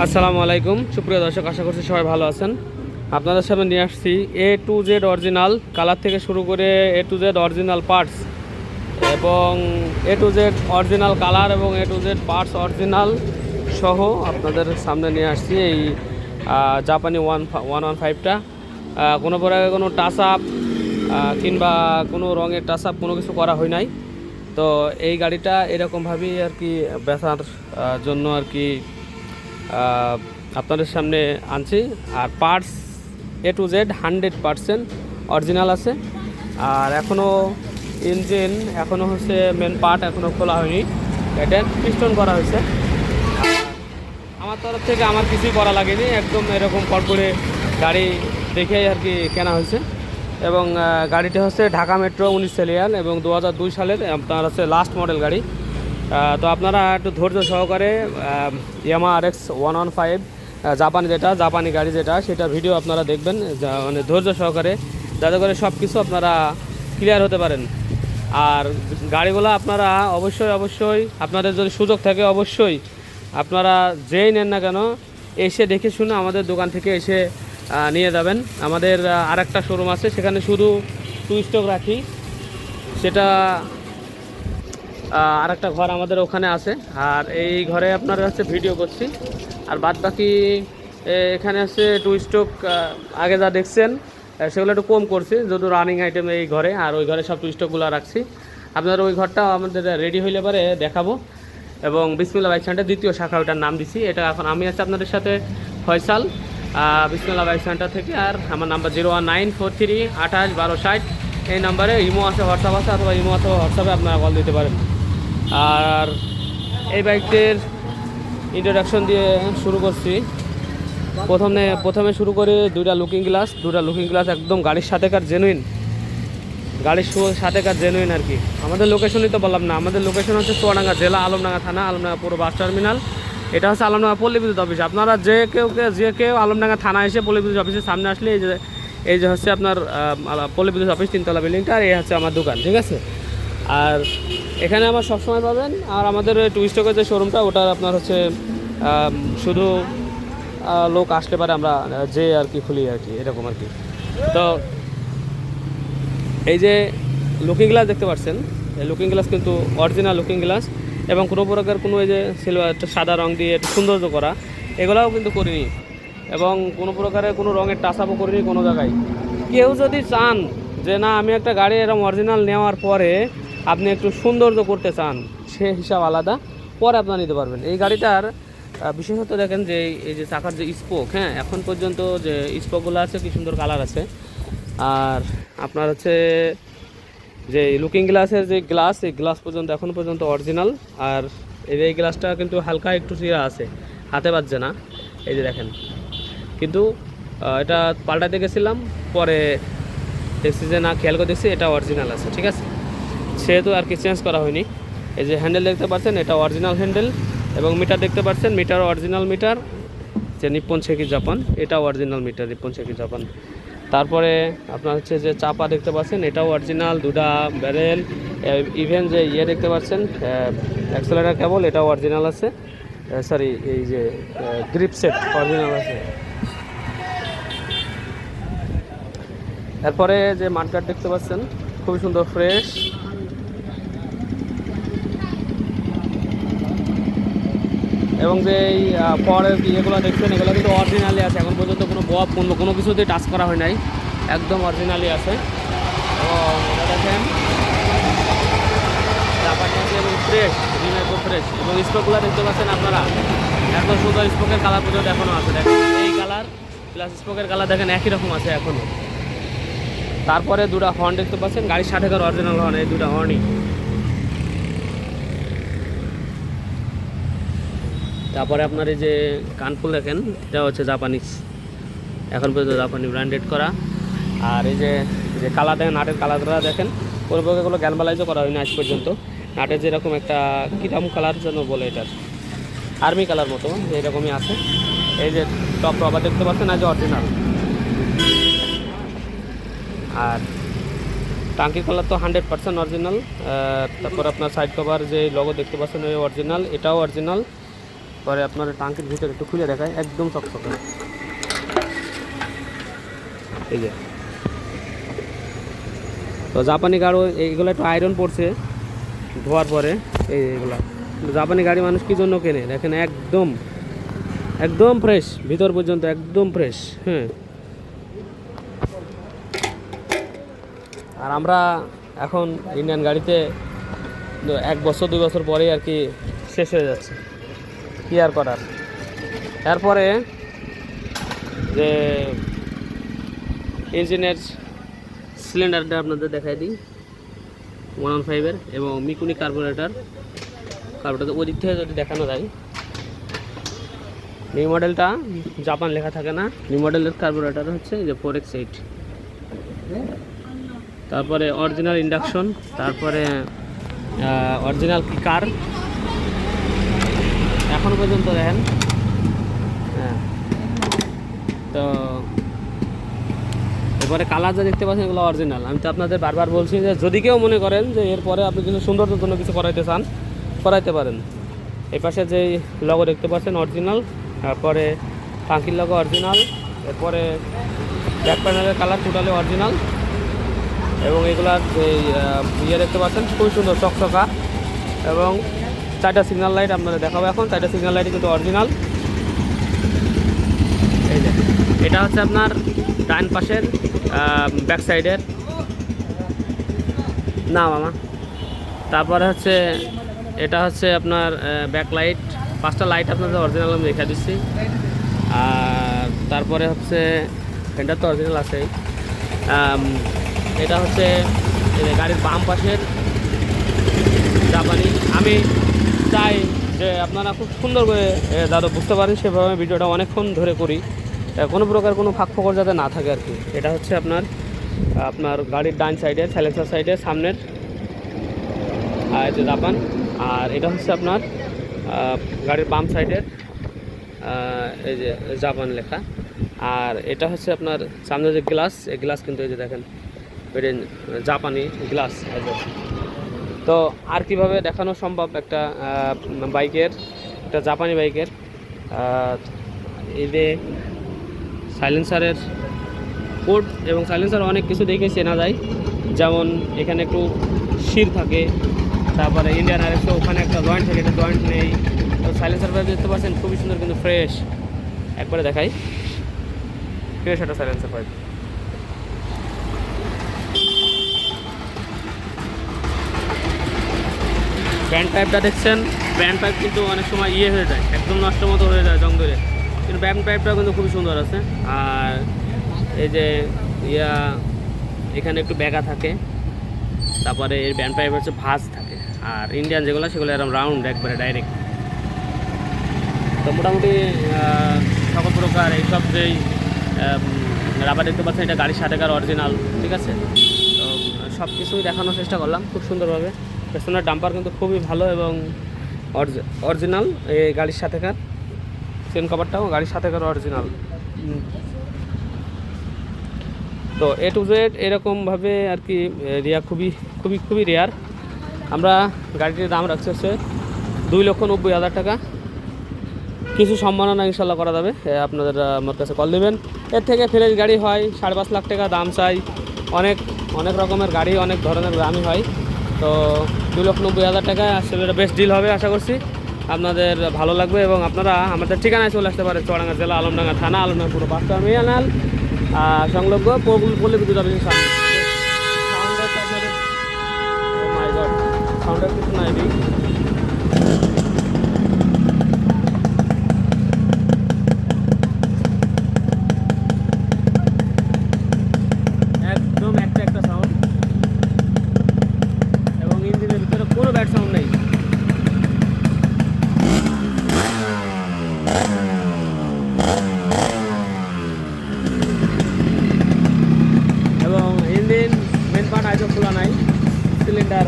আসসালামু আলাইকুম সুপ্রিয় দর্শক, আশা করছি সবাই ভালো আছেন। আপনাদের সামনে নিয়ে আসছি A to Z original colour থেকে শুরু করে A to Z original parts এবং A to Z original colour এবং A to Z parts original সহ আপনাদের সামনে নিয়ে আসছি এই জাপানি 115টা। কোনো প্রকার কোনো টাচ আপ কিংবা কোনো রঙের টাচ আপ কোনো কিছু করা হয় নাই। তো এই গাড়িটা এরকমভাবেই আর কি বেচার জন্য আর কি আপনাদের সামনে আনছি। আর parts A to Z 100% original আছে। আর এখনও ইঞ্জিন এখনও হচ্ছে মেন পার্ট এখনও খোলা হয়নি, এটা পিস্টন করা হয়েছে। আমার তরফ থেকে আমার কিছুই করা লাগেনি, একদম এরকম কড়কড়ে গাড়ি দেখেই আর কি কেনা হয়েছে। এবং গাড়িটা হচ্ছে ঢাকা মেট্রো 19 সিরিয়াল এবং 2002 সালের আপনার হচ্ছে লাস্ট মডেল গাড়ি। তো আপনারা একটু ধৈর্য সহকারে ইয়ামাহা RX 115 জাপানি গাড়ি যেটা সেটা ভিডিও আপনারা দেখবেন, মানে ধৈর্য সহকারে, যাতে করে সব কিছু আপনারা ক্লিয়ার হতে পারেন। আর গাড়িগুলো আপনারা অবশ্যই আপনাদের যদি সুযোগ থাকে অবশ্যই আপনারা যেই নেন না কেন এসে দেখে শুনে আমাদের দোকান থেকে এসে নিয়ে যাবেন। আমাদের আরেকটা শোরুম আছে, সেখানে শুধু টু স্টক রাখি, সেটা আরেকটা ঘর আমাদের ওখানে আছে। আর এই ঘরে আপনারা হচ্ছে ভিডিও করছি। আর বাদ বাকি এখানে হচ্ছে টু স্টক আগে যা দেখছেন সেগুলো একটু কম করছি, যদি রানিং আইটেম এই ঘরে, আর ওই ঘরে সব টু স্টকগুলো রাখছি। আপনারা ওই ঘরটা আমাদের রেডি হইলে পরে দেখাবো। এবং বিসমিল্লাহ বাইক সেন্টার দ্বিতীয় শাখা, ওটার নাম দিছি। এটা এখন আমি আছি আপনাদের সাথে ফয়সাল বিসমিল্লাহ বাইক সেন্টার থেকে। আর আমার নাম্বার 01943 28 12 60। এই নাম্বারে ইমো আছে, হোয়াটসঅ্যাপ আছে, অথবা ইমো অথবা হোয়াটসঅ্যাপে আপনারা কল দিতে পারেন। আর এই বাইকটির ইন্ট্রোডাকশন দিয়ে শুরু করছি। প্রথমে শুরু করি দুইটা লুকিং গ্লাস একদম গাড়ির সাথেকার জেনুইন, আর কি। আমাদের লোকেশনই তো বললাম না, আমাদের লোকেশন হচ্ছে চুয়াডাঙ্গা জেলা, আলমডাঙ্গা থানা, আলমডাঙ্গা পুরো বাস টার্মিনাল। এটা হচ্ছে আলমডাঙ্গা পল্লী বিদ্যুৎ অফিস। আপনারা যে কেউ আলমডাঙ্গা থানা এসে পল্লী বিদ্যুৎ অফিসের সামনে আসলে এই যে হচ্ছে আপনার পল্লী বিদ্যুৎ অফিস 3তলা বিল্ডিংটা, আর এই হচ্ছে আমার দোকান, ঠিক আছে। আর এখানে আমার সবসময় পাবেন। আর আমাদের টু স্টকের যে শোরুমটা ওটার আপনার হচ্ছে শুধু লোক আসলে পারে আমরা যে আর কি খুলি আর কি, এরকম আর কি। তো এই যে লুকিং গ্লাস দেখতে পাচ্ছেন, এই লুকিং গ্লাস কিন্তু অরিজিনাল লুকিং গ্লাস, এবং কোনো প্রকার কোনো এই যে সিলভার সাদা রং দিয়ে একটু সৌন্দর্য করা, এগুলাও কিন্তু করিনি। এবং কোনো প্রকারের কোনো রঙের টাচ আপও করিনি কোনো জায়গায়। কেউ যদি চান যে না আমি একটা গাড়ি এরকম অরিজিনাল নেওয়ার পরে আপনি একটু সৌন্দর্য করতে চান, সে হিসাব আলাদা, পরে আপনারা নিতে পারবেন। এই গাড়িটার বিশেষত দেখেন যে এই যে চাকার যে স্পোক, হ্যাঁ, এখন পর্যন্ত যে স্পোকগুলো আছে কি সুন্দর কালার আছে। আর আপনার হচ্ছে যে লুকিং গ্লাসের যে গ্লাস, এই গ্লাস পর্যন্ত এখন পর্যন্ত অরিজিনাল। আর এই গ্লাসটা কিন্তু হালকা একটু চিরা আছে, হাতে বাজছে না, এই যে দেখেন। কিন্তু এটা পাল্টাতে গেছিলাম, পরে দেখছি যে না, খেয়াল করে দেখছি এটা অরিজিনাল আছে, ঠিক আছে। সেহেতু আর কি চেঞ্জ করা হয়নি। এই যে হ্যান্ডেল দেখতে পাচ্ছেন, এটা অরিজিনাল হ্যান্ডেল, এবং মিটার দেখতে পাচ্ছেন, মিটার অরিজিনাল মিটার, যে নিপ্পন সেকি জাপান, এটাও অরিজিনাল মিটার নিপ্পন সেকি জাপান। তারপরে আপনার হচ্ছে যে চাপা দেখতে পাচ্ছেন, এটাও অরিজিনাল, দুটা ব্যারেল, ইভেন যে দেখতে পাচ্ছেন অ্যাক্সেলারেটর কেবল, এটাও অরিজিনাল আছে। সরি, এই যে গ্রিপ সেট অরিজিনাল আছে। এরপরে যে মাঠগার্ড দেখতে পাচ্ছেন, খুবই সুন্দর ফ্রেশ। এবং যে এই পরের ইয়েগুলো দেখছেন, এগুলো কিন্তু অরিজিনালি আছে, এখন পর্যন্ত কোনো কিছুতেই টাচ করা হয় নাই, একদম অরিজিনালি আছে। এবং এটা দেখেন জাপানি আছে এবং ফ্রেশ, একদম ফ্রেশ। এবং স্পোকগুলো দেখতে পাচ্ছেন আপনারা, একদম সুন্দর স্পোকের কালার পর্যন্ত এখনও আছে, দেখেন এই কালার প্লাস স্পোকের কালার দেখেন একই রকম আছে এখনও। তারপরে দুটা হর্ন দেখতে পাচ্ছেন, গাড়ির 60 অরিজিনাল হর্ন, এই দুটা হর্নই। তারপরে আপনার এই যে কানফুল দেখেন, এটা হচ্ছে জাপানিজ, এখন পর্যন্ত জাপানি ব্র্যান্ডেড করা। আর এই যে কালার দেখেন, নাটের কালারটা দেখেন, কোনো প্রকারগুলো গ্যালভালাইজও করা হয়নি আজ পর্যন্ত। নাটের যেরকম একটা কিরকম কালার যেন বলে, এটার আর্মি কালার মতো এরকমই আছে। এই যে টপ রবার দেখতে পাচ্ছেন, আজ অরিজিনাল। আর টাঙ্কির কালার তো 100% অরিজিনাল। তারপর আপনার সাইড কভার যে লগো দেখতে পাচ্ছেন, ওই অরিজিনাল, এটাও অরিজিনাল। পরে আপনার টাঙ্কির ভিতরে একটু খুলে দেখায়, একদম চকচকে। এই যে তো জাপানি গাড়ি এইগুলো একটু আয়রন পড়ছে ধোয়ার পরে, এইগুলা জাপানি গাড়ি মানুষ কী জন্য কেনে দেখেন, একদম একদম ফ্রেশ, ভিতর পর্যন্ত একদম ফ্রেশ। হ্যাঁ, আর আমরা এখন ইন্ডিয়ান গাড়িতে 1 বছর 2 বছর পরেই আর কি শেষ হয়ে যাচ্ছে, কী আর করার। এরপরে যে ইঞ্জিনের সিলিন্ডারটা আপনাদের দেখাই দিই, 115-এর এবং মিকুনি কার্বোরেটর ওই দিক থেকে যদি দেখানো যায়। নিউ মডেলটা জাপান লেখা থাকে না, নিউ মডেলের কার্বোরেটর হচ্ছে যে 4X8। তারপরে অরিজিনাল ইন্ডাকশন, তারপরে অরিজিনাল কিকার এখনও পর্যন্ত দেখেন। হ্যাঁ, তো এরপরে কালার যা দেখতে পাচ্ছেন এগুলো অরিজিনাল। আমি তো আপনাদের বারবার বলছি যে যদি কেউ মনে করেন যে এরপরে আপনি কিছু সৌন্দর্যের জন্য কিছু করাইতে চান, করাইতে পারেন। এই পাশে যে লগো দেখতে পাচ্ছেন অরিজিনাল, তারপরে টাঙ্কির লগো অরিজিনাল, এরপরে ব্যাক প্যানেলের কালার টোটালি অরিজিনাল, এবং এগুলার যে ইয়ে দেখতে পাচ্ছেন খুবই সুন্দর চকচকা, এবং 4টা সিগন্যাল লাইট আপনাদের দেখাবো এখন। 4টা সিগন্যাল লাইটই কিন্তু অরিজিনাল। এই যে এটা হচ্ছে আপনার ডান পাশের ব্যাক সাইডের না মামা। তারপরে হচ্ছে এটা হচ্ছে আপনার ব্যাক লাইট, 5টা লাইট আপনাদের অরিজিনাল আমি দেখা দিচ্ছি। আর তারপরে হচ্ছে ফেন্ডার তো অরিজিনাল আছেই। এটা হচ্ছে গাড়ির বাম পাশের জাপানি। আমি চাই যে আপনারা খুব সুন্দর করে যারা বুঝতে পারেন সেভাবে আমি ভিডিওটা অনেকক্ষণ ধরে করি, কোনো প্রকার কোনো ফাঁক ফোকর যাতে না থাকে আর কি। এটা হচ্ছে আপনার গাড়ির ডান সাইডের সাইলেন্সার সাইডের সামনের যে জাপান, আর এটা হচ্ছে আপনার গাড়ির বাম সাইডের এই যে জাপান লেখা। আর এটা হচ্ছে আপনার সামনে যে গ্লাস, এই গ্লাস কিন্তু এই যে দেখেন এটা জাপানি গ্লাস। তো আর কিভাবে দেখানো সম্ভব একটা বাইকের, একটা জাপানি বাইকের। এই যে সাইলেন্সারের কোড এবং সাইলেন্সার অনেক কিছু দেখে চেনা যায়, যেমন এখানে একটু শির থাকে, তারপরে ইন্ডিয়ান আরএক্স ওখানে একটা জয়েন্ট থাকে, এটা জয়েন্ট নেই। তো সাইলেন্সার পাইপ দেখতে পাচ্ছেন খুবই সুন্দর কিন্তু ফ্রেশ, একবারে দেখাই ফ্রেশ একটা সাইলেন্সার পাইপ। ব্যান্ড পাইপটা দেখছেন, ব্যান্ড পাইপ কিন্তু অনেক সময় ইয়ে হয়ে যায়, একদম নষ্ট মতো হয়ে যায় জং ধরে, কিন্তু ব্যান্ড পাইপটা কিন্তু খুবই সুন্দর আছে। আর এই যে এখানে একটু ব্যাগা থাকে, তারপরে এই ব্যান্ড পাইপ হচ্ছে ভাঁজ থাকে, আর ইন্ডিয়ান যেগুলো সেগুলো এরকম রাউন্ড একবারে ডাইরেক্ট। তো মোটামুটি সকল প্রকার এইসব যেই রাবার দেখতে পাচ্ছেন এটা গাড়ির সাথেকার অরিজিনাল, ঠিক আছে। তো সব কিছুই দেখানোর চেষ্টা করলাম খুব সুন্দরভাবে। পেছনের ডাম্পার কিন্তু খুবই ভালো এবং অরিজিনাল, এই গাড়ির সাথেকার চেন কভারটাও গাড়ির সাথেকার অরিজিনাল। তো A to Z এরকমভাবে আর কি খুবই খুবই খুবই রেয়ার। আমরা গাড়িটির দাম রাখছি হচ্ছে 2,90,000 টাকা। কিছু সম্মাননা ইনশাল্লাহ করা যাবে, আপনাদের আমার কাছে কল দেবেন। এর থেকে ফ্রেশ গাড়ি হয় 5.5 লাখ টাকা দাম চাই, অনেক অনেক রকমের গাড়ি অনেক ধরনের দামই হয়। তো 2,90,000 টাকায় আসলে এটা বেস্ট ডিল হবে আশা করছি, আপনাদের ভালো লাগবে। এবং আপনারা আমাদের ঠিকানায় চলে আসতে পারেন, চুয়াডাঙ্গা জেলা আলমডাঙ্গা থানা, আলমডাঙ্গা পুরো 5 টার্মিনাল সংলগ্ন পল্লী বিদ্যুৎ অফিসের সামনে। সাউন্ডের কিছু নাই, একদম একটা সাউন্ড, এবং ইঞ্জিনের ভিতরে কোনো ব্যাড সাউন্ড নেই। এবং ইঞ্জিন মেন পার্ট আইসব খোলা নাই, সিলিন্ডার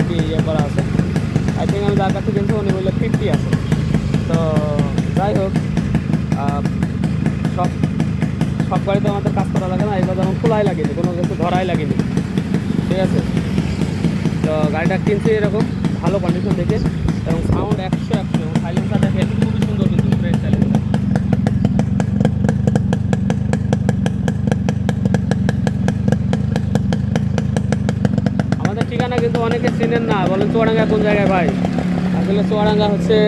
কি ইয়ে করা আছে। আই থিঙ্ক আমি যার কাছে কিনছি উনি বললে 50 আছে। তো যাই হোক, সব সব গাড়িতে আমাদের কাজ করা লাগে না, এবার যেমন খোলাই লাগেনি, কোনো কিছু ধরাই লাগেনি, ঠিক আছে। তো গাড়িটা কিনছি এরকম ভালো কন্ডিশন দেখে, এবং সাউন্ড 100 এবং সাইলেন্সার দেখে খুবই না, বলেন চুয়াডাঙ্গা কোন জায়গায় ভাই? আসলে চুয়াডাঙ্গা হচ্ছে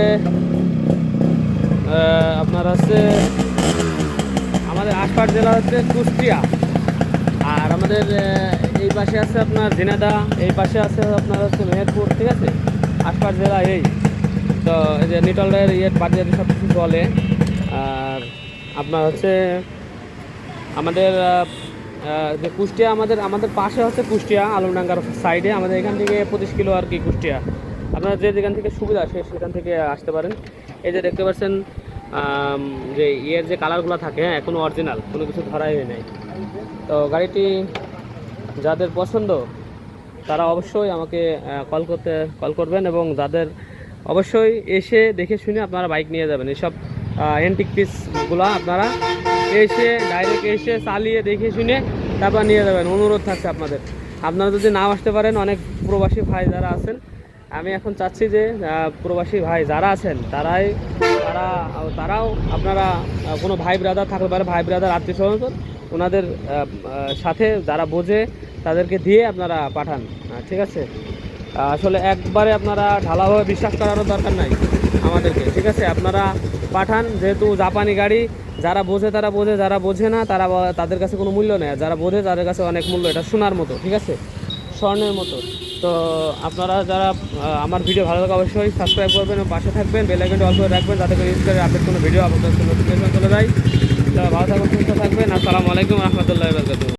আপনার হচ্ছে আমাদের আশপাশ জেলা হচ্ছে কুষ্টিয়া, আর আমাদের এই পাশে আছে আপনার ঝিনাইদহ, এই পাশে আছে আপনার হচ্ছে মেহেরপুর, ঠিক আছে? আশপাশ জেলা এই তো এই যে নিটলের বাড়ি সব কিছু চলে। আর আপনার হচ্ছে আমাদের যে কুষ্টিয়া, আমাদের পাশে হচ্ছে কুষ্টিয়া আলমডাঙ্গার সাইডে, আমাদের এখান থেকে 25 কিলো আর কি কুষ্টিয়া। আপনারা যেখান থেকে সুবিধা আসে সেখান থেকে আসতে পারেন। এই যে দেখতে পাচ্ছেন যে যে কালারগুলো থাকে, হ্যাঁ এখনও অরিজিনাল, কোনো কিছু ধরাই হয় নাই। তো গাড়িটি যাদের পছন্দ তারা অবশ্যই আমাকে কল করবেন, এবং যাদের অবশ্যই এসে দেখে শুনে আপনারা বাইক নিয়ে যাবেন। এইসব অ্যান্টিক পিসগুলো আপনারা ডাইরেক্ট এসে চালিয়ে দেখে শুনে তারপর নিয়ে যাবেন। অনুরোধ থাকছে আপনারা যদি নাও আসতে পারেন, অনেক প্রবাসী ভাই যারা আছেন, আমি এখন চাচ্ছি যে প্রবাসী ভাই যারা আছেন তারাও আপনারা কোনো ভাই ব্রাদার থাকতে পারে, ভাই ব্রাদার আত্মীয় স্বজন ওনাদের সাথে যারা বোঝে তাদেরকে দিয়ে আপনারা পাঠান, ঠিক আছে? আসলে একবারে আপনারা ঢালাভাবে বিশ্বাস করারও দরকার নাই আমাদেরকে, ঠিক আছে? আপনারা পাঠান, যেহেতু জাপানি গাড়ি, যারা বোঝে তারা বোঝে, যারা বোঝে না তাদের কাছে কোনো মূল্য নেই, যারা বোঝে তাদের কাছে অনেক মূল্য। এটা সোনার মতো, ঠিক আছে? স্বর্ণের মতো। তো আপনারা যারা আমার ভিডিও ভালো লাগে অবশ্যই সাবস্ক্রাইব করবেন এবং পাশে থাকবেন, বেল আইকনটি অল করে রাখবেন যাতে করে ইউজ আপডেট কোনো ভিডিও আপনাদের নোটিফিকেশন চলে যায়। তো ভালো থাকবেন, সুস্থ থাকবেন। আসসালামু আলাইকুম রহমতুল্লাহি ওয়া বারাকাতুহু।